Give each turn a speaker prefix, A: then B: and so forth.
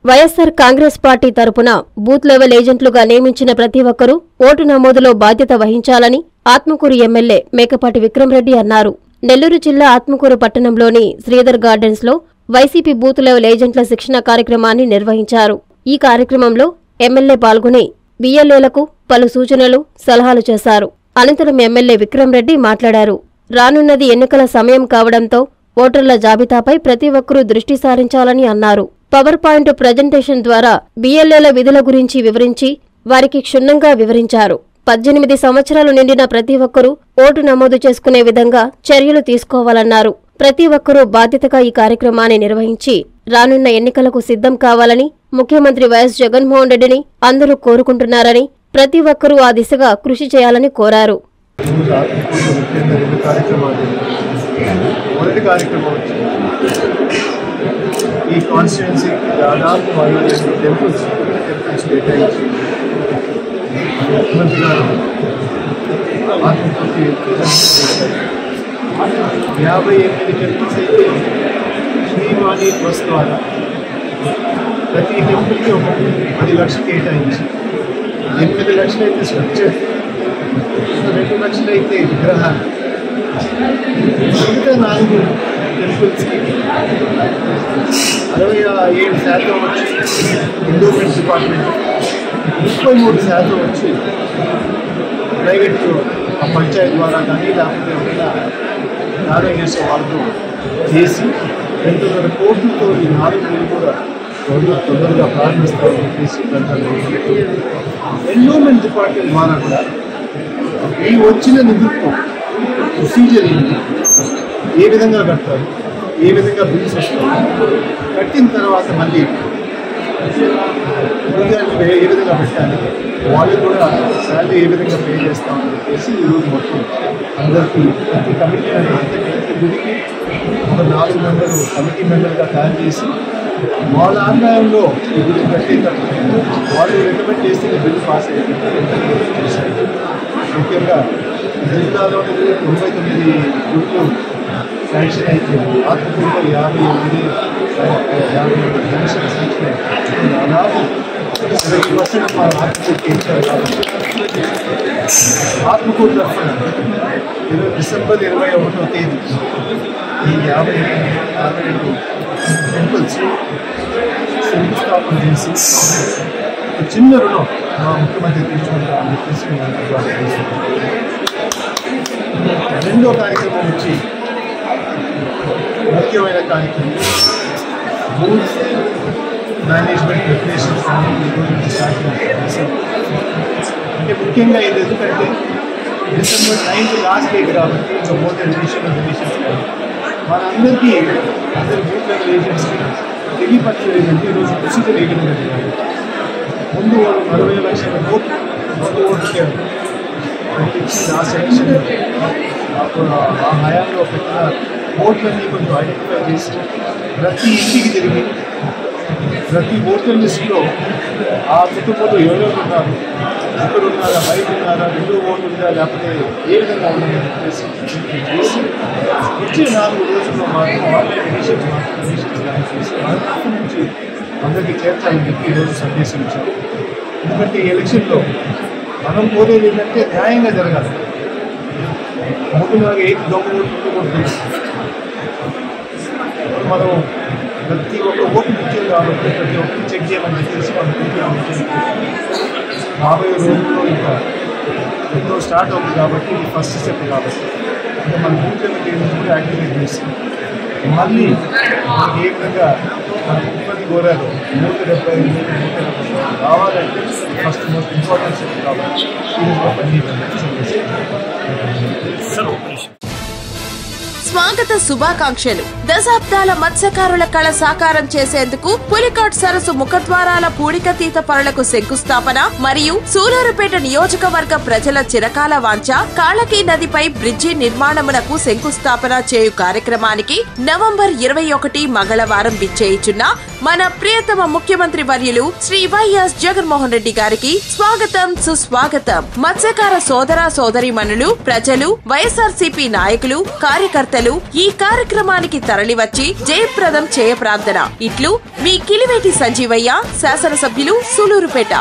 A: YSR Congress party తరపున booth level ఏజెంట్లుగా నియమించిన ప్రతి ఒక్కరూ ఓటు నమోదులో బాధ్యత వహించాలని ఆత్మకూరు ఎమ్మెల్యే మేకపాటి విక్రమరెడ్డి అన్నారు. నెల్లూరు జిల్లా ఆత్మకూరు పట్టణంలోని శ్రీధర్ గార్డెన్స్ లో వైసీపీ బూత్ లెవెల్ ఏజెంట్ల శిక్షణ కార్యక్రమాన్ని నిర్వహించారు. ఈ కార్యక్రమంలో ఎమ్మెల్యే పాల్గొని బిఎల్ఏలకు పలు సూచనలు, సలహాలు చేశారు. అనంతరం ఎమ్మెల్యే విక్రమరెడ్డి మాట్లాడారు. రానున్నది ఎన్నికల సమయం కావడంతో ఓటర్ల జాబితాపై ప్రతి ఒక్కరూ దృష్టి సారించాలని అన్నారు. పవర్ పాయింట్ ప్రజెంటేషన్ ద్వారా బిఎల్ఏల విధుల గురించి వివరించి వారికి క్షుణ్ణంగా వివరించారు. 18 సంవత్సరాలు నిండిన ప్రతి ఒక్కరూ ఓటు నమోదు చేసుకునే విధంగా చర్యలు తీసుకోవాలన్నారు. ప్రతి ఒక్కరూ బాధ్యతగా ఈ కార్యక్రమాన్ని నిర్వహించి రానున్న ఎన్నికలకు సిద్ధం కావాలని ముఖ్యమంత్రి వైఎస్ జగన్మోహన్ రెడ్డిని అందరూ కోరుకుంటున్నారని, ప్రతి ఒక్కరూ ఆ దిశగా కృషి చేయాలని కోరారు.
B: ఈ కాన్స్టిట్యున్సీ దాదాపు 5 టెంపుల్స్ కేటాయించి ముఖ్యమంత్రి గారు ఆత్మకూరుకి 58 టెంపుల్స్ అయితే శ్రీవాణి ట్రస్ట్ ద్వారా ప్రతి టెంపుల్కి ఒక 10 లక్షలు కేటాయించి 8 లక్షలు అయితే స్ట్రక్చర్, 2 లక్షలు అయితే విగ్రహాలు, మిగతా 4 టెంపుల్స్కి 67% వచ్చి ఎండోమెంట్ డిపార్ట్మెంట్, 33% వచ్చి ప్రైవేట్ పంచాయతీ ద్వారా కానీ లేకపోతే దాదాపు చేసే వాళ్ళతో చేసి 2.5 కోట్లతో ఈ 4 నెలలు కూడా తొందరగా ప్రారంభిస్తామని చెప్పేసి ఎండోమెంట్ డిపార్ట్మెంట్ ద్వారా కూడా ఈ వచ్చిన నిధులతో ప్రొసీజర్ ఏంటి, ఏ విధంగా కడతారు, ఏ విధంగా బిల్స్ వస్తారు, కట్టిన తర్వాత మళ్ళీ ఏ విధంగా పెట్టాలి, వాళ్ళు కూడా శాలరీ ఏ విధంగా పే చేస్తామని చెప్పేసి ఈరోజు మొత్తం అందరికీ ప్రతి కమిటీ ప్రతి గుడికి ఒక 4 మెంబర్లు కమిటీ మెంబర్గా తయారు చేసి వాళ్ళ ఆదాయంలో ఈ గుడి కట్టేటప్పుడు వాళ్ళు రికమెండ్ చేస్తే బిల్లు పాస్ అయ్యేటట్టు ముఖ్యంగా జిల్లాలోని 99 గుళ్ళు శాంక్షన్ అయితే ఆత్మకూరులో 58 శాంక్షన్ అయితే దాదాపు 70% మన ఆత్మకూరుకి ఇచ్చారు. కాబట్టి ఆత్మకూరు తరఫున డిసెంబర్ 21వ తేదీ ఈ 52 టెంపుల్స్ శంకుస్థాపన చేసి చిన్న రుణం మా ముఖ్యమంత్రి తీసుకుంటామని చెప్పేసి రెండో కార్యక్రమం వచ్చి ముఖ్యమైన కార్యక్రమం బూత్ మేనేజ్మెంట్ ప్రిపరేషన్స్ స్టార్ట్ చేశారు. అంటే ముఖ్యంగా ఇది ఎందుకంటే డిసెంబర్ 9th లాస్ట్ డేట్ కాబట్టి ఇంకా బోత్ రిలేషన్స్ మనందరికీ అందరి బూత్ లెవెల్ ఏజెంట్స్కి తెలియపరచడం ఏంటంటే ఈరోజు ప్రొసీజర్ ఏ విధంగా చేయాలి. ముందు 40 లక్షల ఓట్లకే ఆ సెలక్షన్ ఆ హయాంలో పెట్టిన ఓట్లన్నీ కొంచెం ఐడెంటిఫై చేసి ప్రతి ఇంటికి తిరిగి ప్రతి ఓటర్ లిస్టులో ఆ కుటుంబంలో ఎవరెవరు ఉన్నారు, ఇక్కడ ఉన్నారా, బయట ఉన్నారా, 2 ఓట్లు ఉందా, లేకపోతే ఏ విధంగా ఉందని చెప్పేసి చేసి వచ్చే 4 రోజుల్లో మాత్రం ఆన్లైన్ ఎడిషన్స్ చేసి మన నుంచి అందరికీ చేర్చాలని చెప్పి ఈరోజు సందేశం ఇచ్చారు. ఎందుకంటే ఈ ఎలక్షన్లో మనం కోరేది ఏంటంటే న్యాయంగా జరగాలి. ముందులాగా ఏది దొంగ ఓట్లు ఉండకూడదు. మనం ప్రతి ఒక్క ఓటు ముఖ్యం కాబట్టి ప్రతి ఒక్కరు చెక్ చేయమని చెప్పేసి మనం రాబోయే రోజుల్లో ఇంకా ఎన్నో స్టార్ట్ అవుతుంది కాబట్టి ఇది ఫస్ట్ స్టెప్ కాబట్టి అంటే మన బూత్ లెవెల్ కూడా యాక్టివేట్ చేసి మళ్ళీ మనకి ఏ విధంగా మన ముఖ్యమంత్రి కోరారు 175 రావాలంటే ఫస్ట్ మోస్ట్ ఇంపార్టెంట్ స్టెప్ కాబట్టి
C: స్వాగత శుభాకాంక్షలు. దశాబ్దాల మత్స్యకారుల కళ సాకారం చేసేందుకు పులికాట్ సరస్సు ముఖద్వారాల పూడికతీత పనులకు శంకుస్థాపన మరియు సూలూరుపేట నియోజకవర్గ ప్రజల చిరకాల వాంఛ కాళకీ నదిపై బ్రిడ్జి నిర్మాణమునకు శంకుస్థాపన చేయు కార్యక్రమానికి నవంబర్ 21 మంగళవారం విచ్చేయిచున్న మన ప్రియతమ ముఖ్యమంత్రి వర్యులు శ్రీ వైఎస్ జగన్మోహన్ రెడ్డి గారికి స్వాగతం సుస్వాగతం. మత్స్యకార సోదర సోదరీమణులు, ప్రజలు, వైఎస్ఆర్సీపీ నాయకులు, కార్యకర్తలు ఈ కార్యక్రమానికి తరలివచ్చి జయప్రదం చేయ ప్రార్థన. ఇట్లు మీ కిలివేటి సంజీవయ్య, శాసనసభ్యులు, సూలూరుపేట.